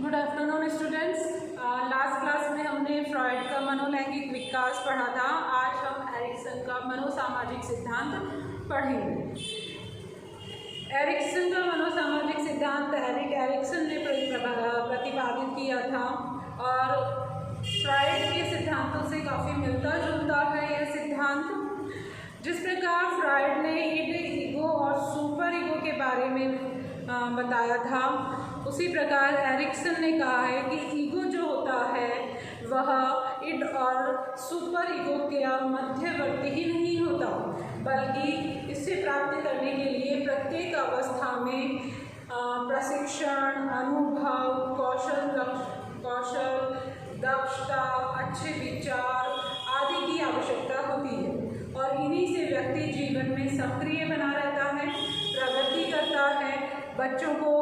Good afternoon students. Last class में हमने Freud का मनोलैंगिक विकास पढ़ा था। आज हम एरिक्सन का मनोसामाजिक सिद्धांत पढ़ेंगे। एरिक्सन का मनोसामाजिक सिद्धांत एरिक्सन ने प्रतिपादित किया था और फ्रॉइड के सिद्धांतों से काफ़ी मिलता जुलता है यह सिद्धांत। जिस प्रकार फ्रॉइड ने ईगो और सुपर ईगो के बारे में बताया था, उसी प्रकार एरिक्सन ने कहा है कि ईगो जो होता है वह इड और सुपर ईगो के मध्यवर्ती ही नहीं होता, बल्कि इसे प्राप्त करने के लिए प्रत्येक अवस्था में प्रशिक्षण, अनुभव, कौशल, दक्षता, अच्छे विचार आदि की आवश्यकता होती है और इन्हीं से व्यक्ति जीवन में सक्रिय बना रहता है, प्रगति करता है। बच्चों को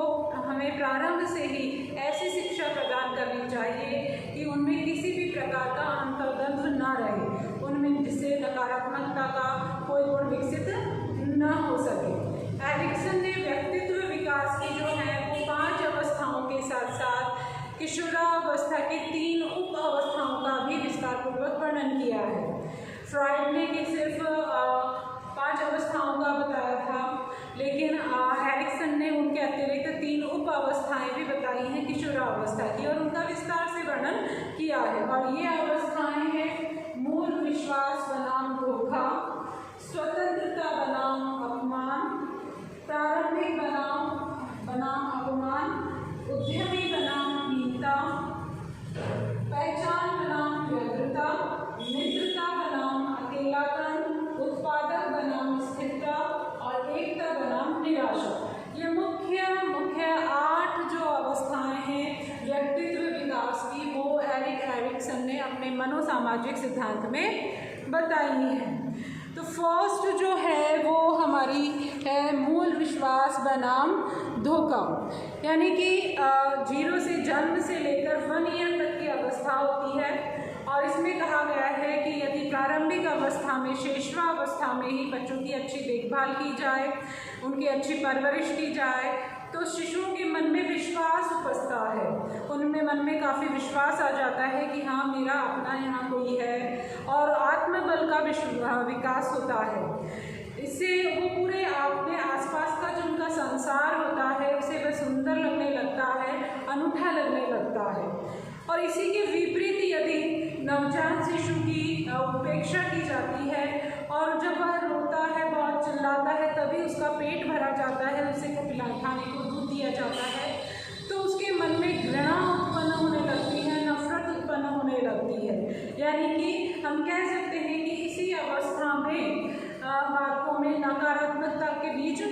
हमें प्रारंभ से ही ऐसी शिक्षा प्रदान करनी चाहिए कि उनमें किसी भी प्रकार का अंतर्द्वंद न रहे, उनमें जिससे नकारात्मकता का कोई गुण विकसित न हो सके। एरिक्सन ने व्यक्तित्व विकास की जो है वो 5 अवस्थाओं के साथ साथ किशोरावस्था की 3 उप अवस्थाओं का भी विस्तारपूर्वक वर्णन किया है। फ्रॉइड ने सिर्फ 5 अवस्थाओं का बताया था, लेकिन एरिक्सन ने उनके अतिरिक्त 3 उप अवस्थाएं भी बताई हैं किशोरावस्था की और उनका विस्तार से वर्णन किया है। और ये अवस्थाएं हैं मूल विश्वास बनाम धोखा, स्वतंत्रता बनाम अपमान, प्रारंभिक बनाम अपमान, उद्यमी बनाम हीनता, पहचान बनाम व्यग्रता, मित्रता बनाम अकेलापन, उत्पादक बनाम स्थिरता और एकता बनाम निराशा। ये मुख्य 8 जो अवस्थाएं हैं व्यक्तित्व विकास की, वो एरिक्सन ने अपने मनोसामाजिक सिद्धांत में बताई हैं। तो फर्स्ट जो है वो हमारी है मूल विश्वास बनाम धोखा, यानी कि 0 से जन्म से लेकर 1 ईयर तक की अवस्था होती है और इसमें कहा गया है कि यदि प्रारंभिक अवस्था में शिशुअवस्था में ही बच्चों की अच्छी देखभाल की जाए, उनकी अच्छी परवरिश की जाए, तो शिशुओं के मन में विश्वास उपजता है, उनमें मन में काफ़ी विश्वास आ जाता है कि हाँ मेरा अपना यहाँ कोई है और आत्मबल का विकास होता है। इससे वो पूरे अपने आसपास का जो उनका संसार होता है उसे वह सुंदर लगने लगता है, अनूठा लगने लगता है। और इसी के विपरीत यदि नवजात शिशु की उपेक्षा की जाती है और जब वह रोता है, बहुत चिल्लाता है, तभी उसका पेट भरा जाता है, उसे खाने को दूध दिया जाता है, तो उसके मन में घृणा उत्पन्न होने लगती है, नफरत उत्पन्न होने लगती है। यानी कि हम कह सकते हैं कि इसी अवस्था में बालकों में नकारात्मकता के बीज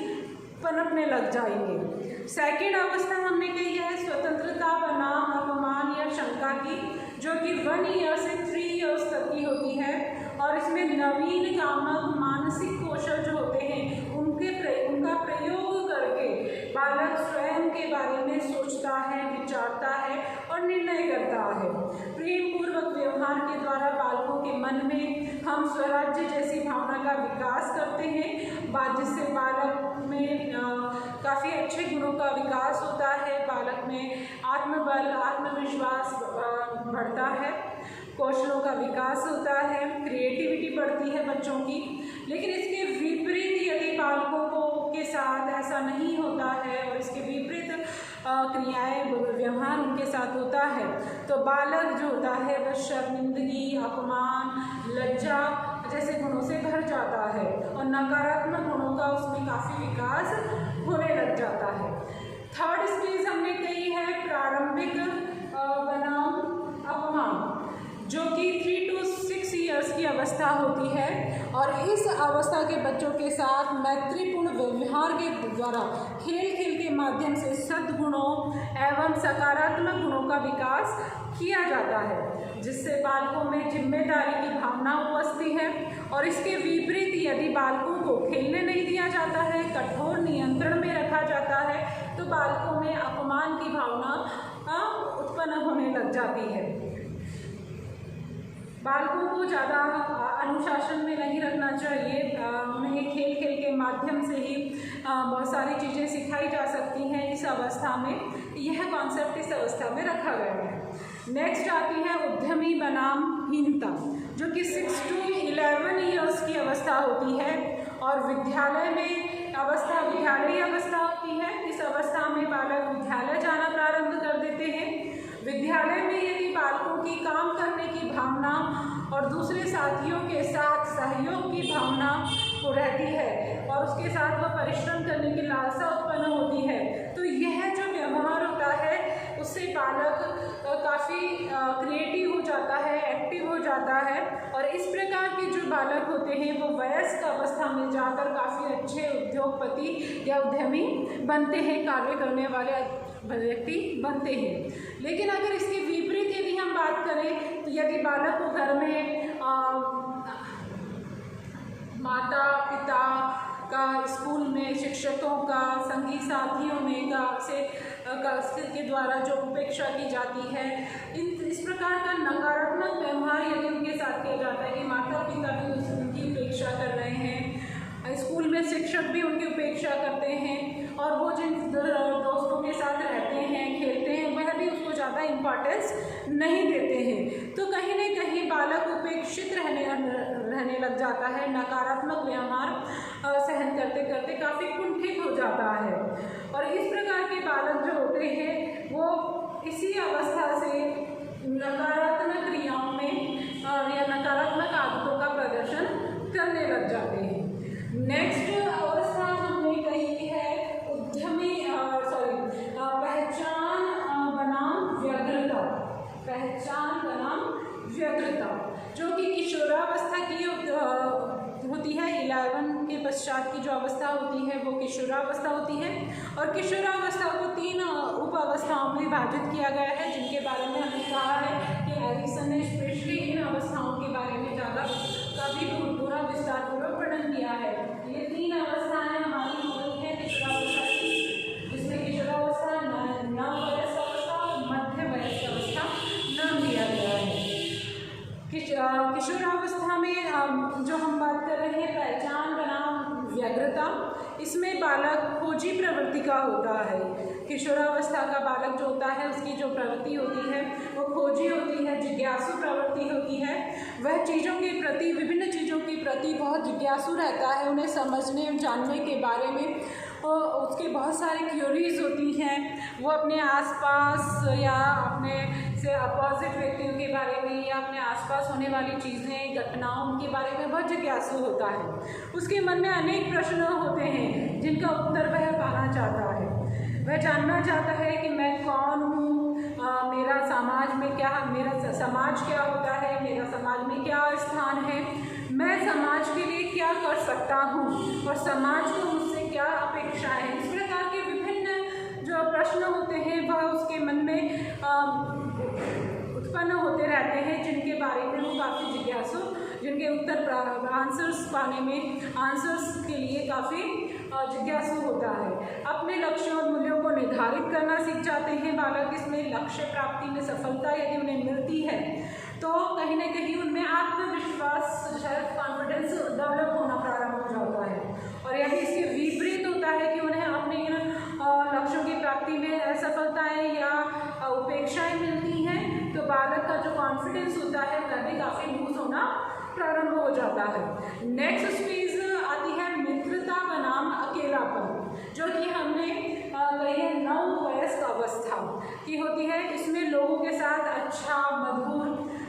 पनपने लग जाएंगे। सेकेंड अवस्था हमने कही है स्वतंत्रता बनाम अपमान या शंका की, जो कि 1 ईयर से 3 ईयर्स तक की होती है और इसमें नवीन कामक मानसिक कौशल जो होते हैं उनका प्रयोग करके बालक स्वयं के बारे में सोचता है, विचारता है और निर्णय करता है। प्रेम पूर्वक व्यवहार के द्वारा बालकों के मन में हम स्वराज्य जैसी भावना का विकास करते हैं, जिससे बालक में काफ़ी अच्छे गुणों का विकास होता है, बालक में आत्मबल, आत्मविश्वास बढ़ता है, कौशलों का विकास होता है, क्रिएटिविटी बढ़ती है बच्चों की। लेकिन इसके विपरीत यदि बालकों के साथ ऐसा नहीं होता है और इसके विपरीत क्रियाएं व्यवहार उनके साथ होता है, तो बालक जो होता है वह शर्मिंदगी, अपमान, लज्जा जैसे गुणों से भर जाता है और नकारात्मक गुणों का उसमें काफ़ी विकास होने लग जाता है। थर्ड स्टेज हमने कही है प्रारंभिक बनाम अपमान, जो कि 3 to 6 ईयर्स की अवस्था होती है और इस अवस्था के बच्चों के साथ मैत्रीपूर्ण व्यवहार के द्वारा खेल के माध्यम से सद्गुणों एवं सकारात्मक गुणों का विकास किया जाता है, जिससे बालकों में जिम्मेदारी की भावना उपजती है। और इसके विपरीत यदि बालकों को खेलने नहीं दिया जाता है, कठोर नियंत्रण में रखा जाता है, तो बालकों में अपमान की भावना उत्पन्न होने लग जाती है। बालकों को ज़्यादा अनुशासन में नहीं रखना चाहिए, उन्हें खेल खेल के माध्यम से ही बहुत सारी चीज़ें सिखाई जा सकती हैं इस अवस्था में। यह कॉन्सेप्ट इस अवस्था में रखा गया है। नेक्स्ट आती है उद्यमी बनाम हीनता, जो कि 6 to 11 ईयर्स की अवस्था होती है और विद्यालयी अवस्था होती है। इस अवस्था में बालक विद्यालय जाना प्रारंभ कर देते हैं। विद्यालय में यदि बालकों की काम करने की भावना और दूसरे साथियों के साथ सहयोग की भावना हो रहती है और उसके साथ वह परिश्रम करने की लालसा उत्पन्न होती है, तो यह जो व्यवहार होता है उससे बालक काफ़ी क्रिएटिव हो जाता है, एक्टिव हो जाता है और इस प्रकार के जो बालक होते हैं वो वयस्क अवस्था में जाकर काफ़ी अच्छे उद्योगपति या उद्यमी बनते हैं, कार्य करने वाले व्यक्ति बनते हैं। लेकिन अगर इसके विपरीत यदि हम बात करें तो यदि बालक को घर में माता पिता का, स्कूल में शिक्षकों का, संगी साथियों में के द्वारा जो उपेक्षा की जाती है, इस प्रकार का नकारात्मक व्यवहार यदि उनके साथ किया जाता है कि माता पिता भी उनकी उपेक्षा कर रहे हैं, स्कूल में शिक्षक भी उनकी उपेक्षा करते हैं और वो जिन दोस्तों के साथ रहते हैं, खेलते हैं, वह भी उसको ज़्यादा इम्पोर्टेंस नहीं देते हैं, तो कहीं न कहीं बालक उपेक्षित रहने लग जाता है, नकारात्मक व्यवहार सहन करते करते काफ़ी कुंठित हो जाता है। और इस प्रकार के बालक जो होते हैं वो इसी अवस्था से नकारात्मक क्रियाओं में या नकारात्मक आदतों का प्रदर्शन करने लग जाते हैं। नेक्स्ट अवस्था हमने कही है उद्यमी पहचान बनाम व्यग्रता, जो कि किशोरावस्था की होती है। 11 के पश्चात की जो अवस्था होती है वो किशोरावस्था होती है और किशोरावस्था को 3 उप अवस्थाओं में विभाजित किया गया है, जिनके बारे में हमने कहा है कि एरिक्सन ने स्पेशली इन अवस्थाओं के बारे में ज़्यादा काफ़ी पूरा विस्तारपूर्वक वर्णन किया है। ये 3 अवस्थाएं हमारी होती है किशोरावस्था की, जिसमें किशोरावस्था, नववयस्क अवस्था और मध्य वयस्क अवस्था नाम दिया गया है। किशोरावस्था में जो हम बात कर रहे हैं पहचान बनाम व्यग्रता, इसमें बालक खोजी प्रवृत्ति का होता है। किशोरावस्था का बालक जो होता है उसकी जो प्रवृत्ति होती है वो खोजी होती है, जिज्ञासु प्रवृत्ति होती है। वह चीज़ों के प्रति, विभिन्न चीज़ों के प्रति बहुत जिज्ञासु रहता है, उन्हें समझने जानने के बारे में उसके बहुत सारी क्यूरीज होती हैं। वो अपने आसपास या अपने से अपोजिट व्यक्तियों के बारे में या अपने आसपास होने वाली चीज़ें, घटनाओं के बारे में बहुत जिज्ञासु होता है। उसके मन में अनेक प्रश्न होते हैं जिनका उत्तर वह पाना चाहता है। वह जानना चाहता है कि मैं कौन हूँ, मेरा समाज में क्या, मेरा समाज क्या होता है, मेरा समाज में क्या स्थान है, मैं समाज के लिए क्या कर सकता हूँ और समाज को मुझसे क्या अपेक्षाएं हैं। इस प्रकार के विभिन्न जो प्रश्न होते हैं वह उसके मन में उत्पन्न होते रहते हैं, जिनके बारे में वो काफ़ी जिज्ञासु, जिनके उत्तर आंसर्स पाने में, आंसर्स के लिए काफ़ी जिज्ञासु होता है। अपने लक्ष्यों और मूल्यों को निर्धारित करना सीख जाते हैं बालक। इसमें लक्ष्य प्राप्ति में सफलता यदि उन्हें मिलती है तो कहीं न कहीं उनमें आत्मविश्वास, सेल्फ कॉन्फिडेंस डेवलप होना प्रारंभ हो जाता है। और यदि इसके विपरीत होता है कि उन्हें अपने लक्ष्यों की प्राप्ति में असफलताएं या उपेक्षाएं मिलती हैं तो बालक का जो कॉन्फिडेंस होता है वह भी काफ़ी लूज होना प्रारंभ हो जाता है। नेक्स्ट स्टेज आती है मित्रता बनाम अकेलापन, जो कि हमने कही है नववयस्क अवस्था की होती है। इसमें लोगों के साथ अच्छा, मधुर,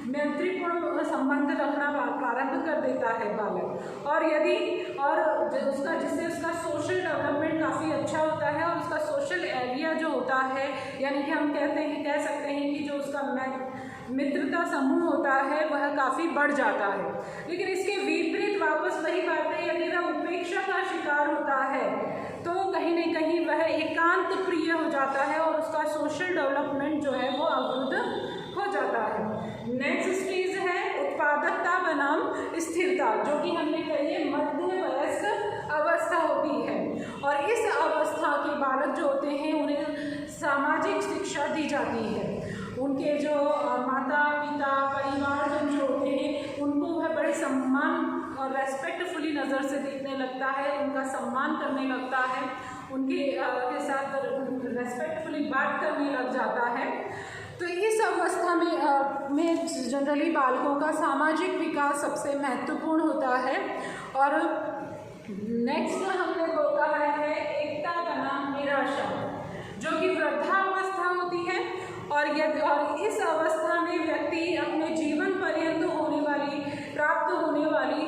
मैत्रीपूर्ण संबंध रखना प्रारंभ कर देता है बालक। और यदि उसका जिससे उसका सोशल डेवलपमेंट काफ़ी अच्छा होता है और उसका सोशल एरिया जो होता है, यानी कि हम कह सकते हैं कि जो उसका मित्रता समूह होता है वह काफ़ी बढ़ जाता है। लेकिन इसके विपरीत वापस वही बात है, यदि वह उपेक्षा का शिकार होता है तो कहीं न कहीं वह एकांत प्रिय हो जाता है और उसका सोशल डेवलपमेंट जो है वो अवरुद्ध हो जाता है। नेक्स्ट स्टेज है उत्पादकता बनाम स्थिरता, जो कि हमने कही है मध्य वयस्क अवस्था होती है। और इस अवस्था के बालक जो होते हैं उन्हें सामाजिक शिक्षा दी जाती है। उनके जो माता पिता परिवारजन जो होते हैं उनको वह बड़े सम्मान और रेस्पेक्टफुली नज़र से देखने लगता है, उनका सम्मान करने लगता है, उनके के साथ रेस्पेक्टफुली बात करने लग जाता है। तो इस अवस्था में जनरली बालकों का सामाजिक विकास सबसे महत्वपूर्ण होता है। और नेक्स्ट हमने कहा है एकता बनाम निराशा, जो कि वृद्धावस्था होती है। और इस अवस्था में व्यक्ति अपने जीवन पर्यंत प्राप्त होने वाली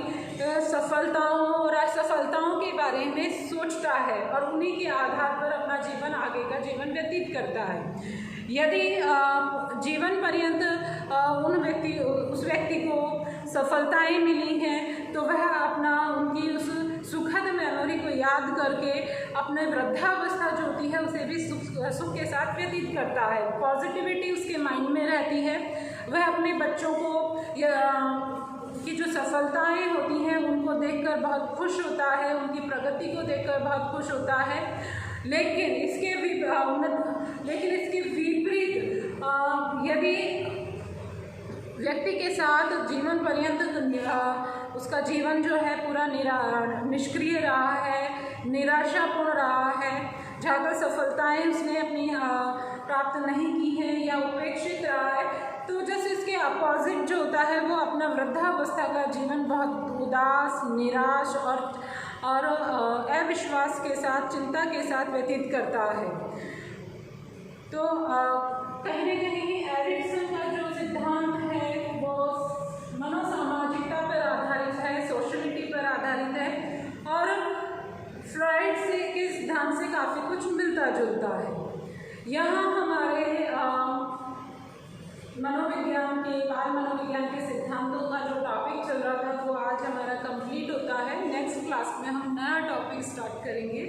सफलताओं और असफलताओं के बारे में सोचता है और उन्हीं के आधार पर अपना जीवन आगे का जीवन व्यतीत करता है। यदि जीवन पर्यंत उस व्यक्ति को सफलताएं मिली हैं तो वह उनकी उस सुखद मेमोरी को याद करके अपने वृद्धावस्था जो होती है उसे भी सुख के साथ व्यतीत करता है। पॉजिटिविटी उसके माइंड में रहती है। वह अपने बच्चों को की जो सफलताएं होती हैं उनको देखकर बहुत खुश होता है, उनकी प्रगति को देखकर बहुत खुश होता है। लेकिन इसके विपरीत यदि व्यक्ति के साथ जीवन पर्यंत उसका जीवन जो है पूरा निष्क्रिय रहा है, निराशापूर्ण रहा है, ज़्यादा सफलताएं उसने अपनी प्राप्त नहीं की हैं या उपेक्षित रहा है, तो जैसे इसके अपोजिट जो होता है वो अपना वृद्धावस्था का जीवन बहुत उदास, निराश और अविश्वास के साथ, चिंता के साथ व्यतीत करता है। तो कहीं न कहीं एरिक्सन का जो सिद्धांत है वो मनोसामाजिकता पर आधारित है, सोशलिटी पर आधारित है और फ्रॉइड के सिद्धांत से काफ़ी कुछ मिलता जुलता है। यहाँ हमारे बाल मनोविज्ञान के सिद्धांतों का जो टॉपिक चल रहा था वो आज हमारा कंप्लीट होता है। नेक्स्ट क्लास में हम नया टॉपिक स्टार्ट करेंगे।